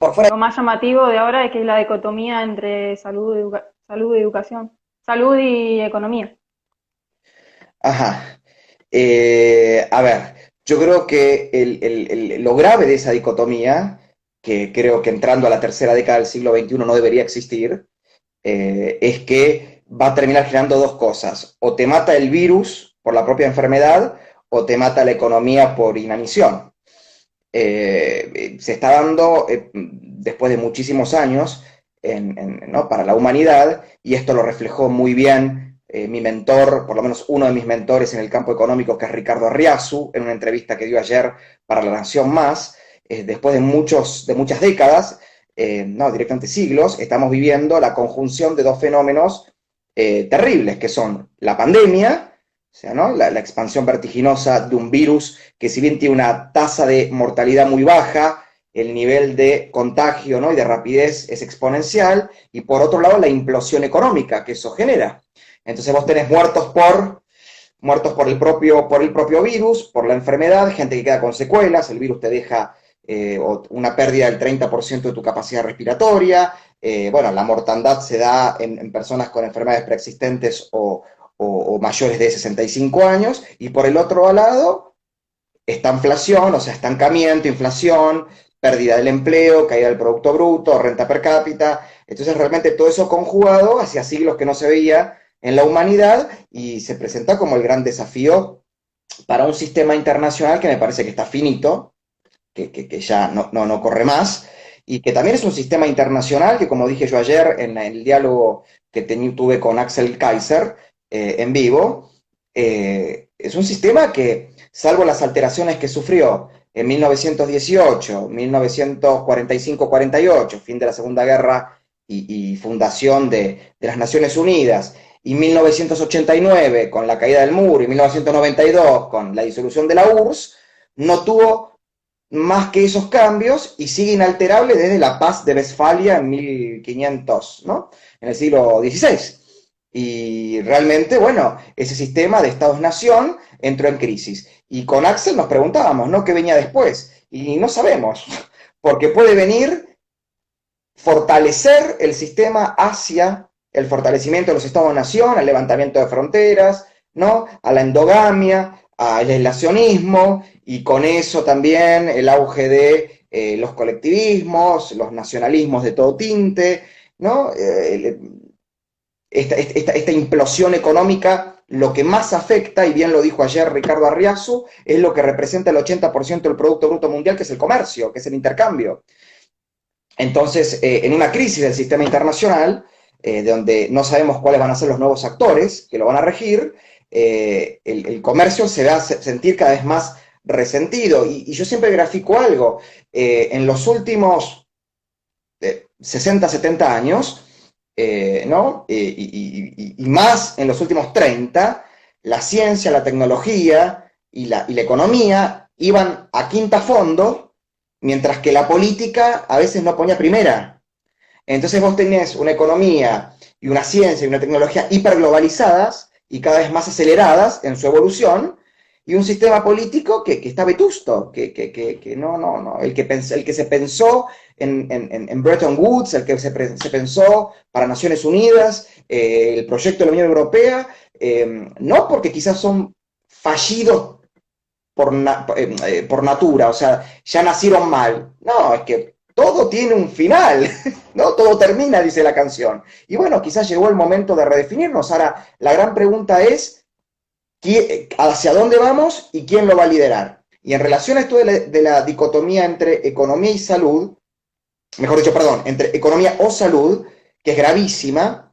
por fuera. Lo más llamativo de ahora es que es la dicotomía entre salud y educación, salud y economía. Ajá. A ver, yo creo que lo grave de esa dicotomía, que creo que entrando a la tercera década del siglo XXI no debería existir, es que va a terminar generando dos cosas. O te mata el virus por la propia enfermedad, o te mata la economía por inanición. Se está dando después de muchísimos años ¿no? para la humanidad, y esto lo reflejó muy bien mi mentor, por lo menos uno de mis mentores en el campo económico, que es Ricardo Arriazu, en una entrevista que dio ayer para La Nación Más. Después de muchas décadas, no, directamente siglos, estamos viviendo la conjunción de dos fenómenos terribles, que son la pandemia, o sea, ¿no? La expansión vertiginosa de un virus que, si bien tiene una tasa de mortalidad muy baja, el nivel de contagio, ¿no? y de rapidez es exponencial, y por otro lado la implosión económica que eso genera. Entonces vos tenés muertos por el propio virus, por la enfermedad, gente que queda con secuelas, el virus te deja una pérdida del 30% de tu capacidad respiratoria, bueno, la mortandad se da en personas con enfermedades preexistentes o mayores de 65 años, y por el otro lado, esta inflación, o sea, estancamiento, inflación, pérdida del empleo, caída del Producto Bruto, renta per cápita. Entonces, realmente todo eso conjugado, hacía siglos que no se veía en la humanidad, y se presenta como el gran desafío para un sistema internacional que me parece que está finito, que ya no corre más, y que también es un sistema internacional que, como dije yo ayer en el diálogo que tuve con Axel Kaiser en vivo, es un sistema que, salvo las alteraciones que sufrió en 1918, 1945-48, fin de la Segunda Guerra y fundación de las Naciones Unidas, y 1989 con la caída del muro, y 1992 con la disolución de la URSS, no tuvo más que esos cambios, y sigue inalterable desde la paz de Westfalia en 1500, ¿no? En el siglo XVI. Y realmente, bueno, ese sistema de Estados-Nación entró en crisis. Y con Axel nos preguntábamos, ¿no? ¿Qué venía después? Y no sabemos, porque puede venir fortalecer el sistema hacia el fortalecimiento de los Estados-Nación, al levantamiento de fronteras, ¿no? A la endogamia, al aislacionismo, y con eso también el auge de los colectivismos, los nacionalismos de todo tinte, ¿no? Esta implosión económica, lo que más afecta, y bien lo dijo ayer Ricardo Arriazu, es lo que representa el 80% del Producto Bruto Mundial, que es el comercio, que es el intercambio. Entonces, en una crisis del sistema internacional, de donde no sabemos cuáles van a ser los nuevos actores que lo van a regir, el comercio se va a sentir cada vez más resentido. Y yo siempre grafico algo. En los últimos 60, 70 años, ¿no? Y más en los últimos 30, la ciencia, la tecnología y la economía iban a quinta fondo, mientras que la política a veces no ponía primera. Entonces vos tenés una economía y una ciencia y una tecnología hiperglobalizadas y cada vez más aceleradas en su evolución, y un sistema político que está vetusto, que no, el que se pensó en Bretton Woods, el que se pensó para Naciones Unidas, el proyecto de la Unión Europea, no porque quizás son fallidos por natura, o sea, ya nacieron mal. No, es que todo tiene un final, ¿no? Todo termina, dice la canción. Y bueno, quizás llegó el momento de redefinirnos. Ahora, la gran pregunta es, ¿hacia dónde vamos y quién lo va a liderar? Y en relación a esto de la dicotomía entre economía y salud, mejor dicho, perdón, entre economía o salud, que es gravísima,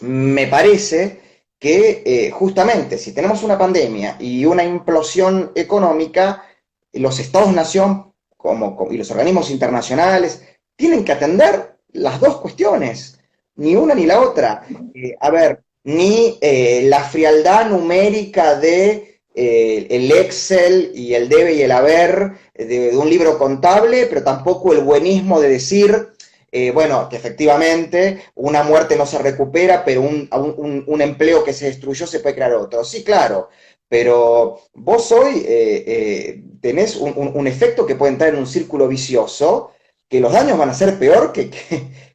me parece que justamente si tenemos una pandemia y una implosión económica, los estados-nación y los organismos internacionales tienen que atender las dos cuestiones, ni una ni la otra. A ver, ni la frialdad numérica de el Excel y el debe y el haber de un libro contable, pero tampoco el buenismo de decir, bueno, que efectivamente una muerte no se recupera, pero un empleo que se destruyó se puede crear otro. Sí, claro, pero vos hoy tenés un efecto que puede entrar en un círculo vicioso, que los daños van a ser peor que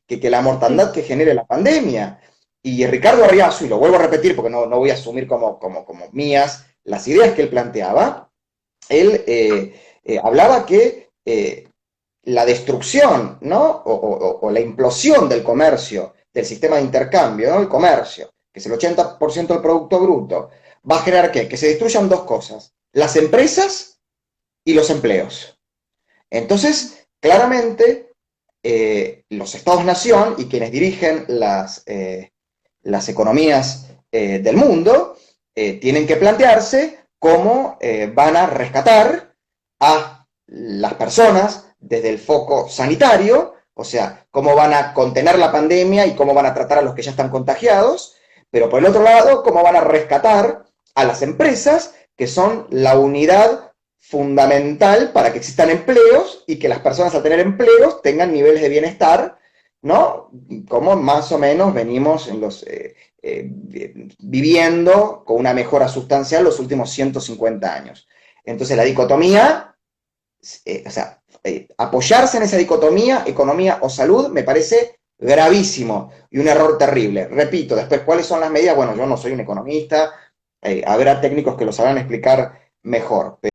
la Sí, mortandad que genere la pandemia. Y Ricardo Arriazu, y lo vuelvo a repetir porque no voy a asumir como mías las ideas que él planteaba, él hablaba que la destrucción, ¿no? O la implosión del comercio, del sistema de intercambio, ¿no? El comercio, que es el 80% del Producto Bruto, va a generar ¿qué? Que se destruyan dos cosas, las empresas y los empleos. Entonces, claramente, los estados-nación y quienes dirigen las economías del mundo tienen que plantearse cómo van a rescatar a las personas desde el foco sanitario, o sea, cómo van a contener la pandemia y cómo van a tratar a los que ya están contagiados, pero por el otro lado, cómo van a rescatar a las empresas que son la unidad fundamental para que existan empleos y que las personas al tener empleos tengan niveles de bienestar, ¿no? Como más o menos venimos viviendo con una mejora sustancial los últimos 150 años. Entonces la dicotomía, o sea, apoyarse en esa dicotomía, economía o salud, me parece gravísimo y un error terrible. Repito, después, ¿cuáles son las medidas? Bueno, yo no soy un economista, habrá técnicos que lo sabrán explicar mejor.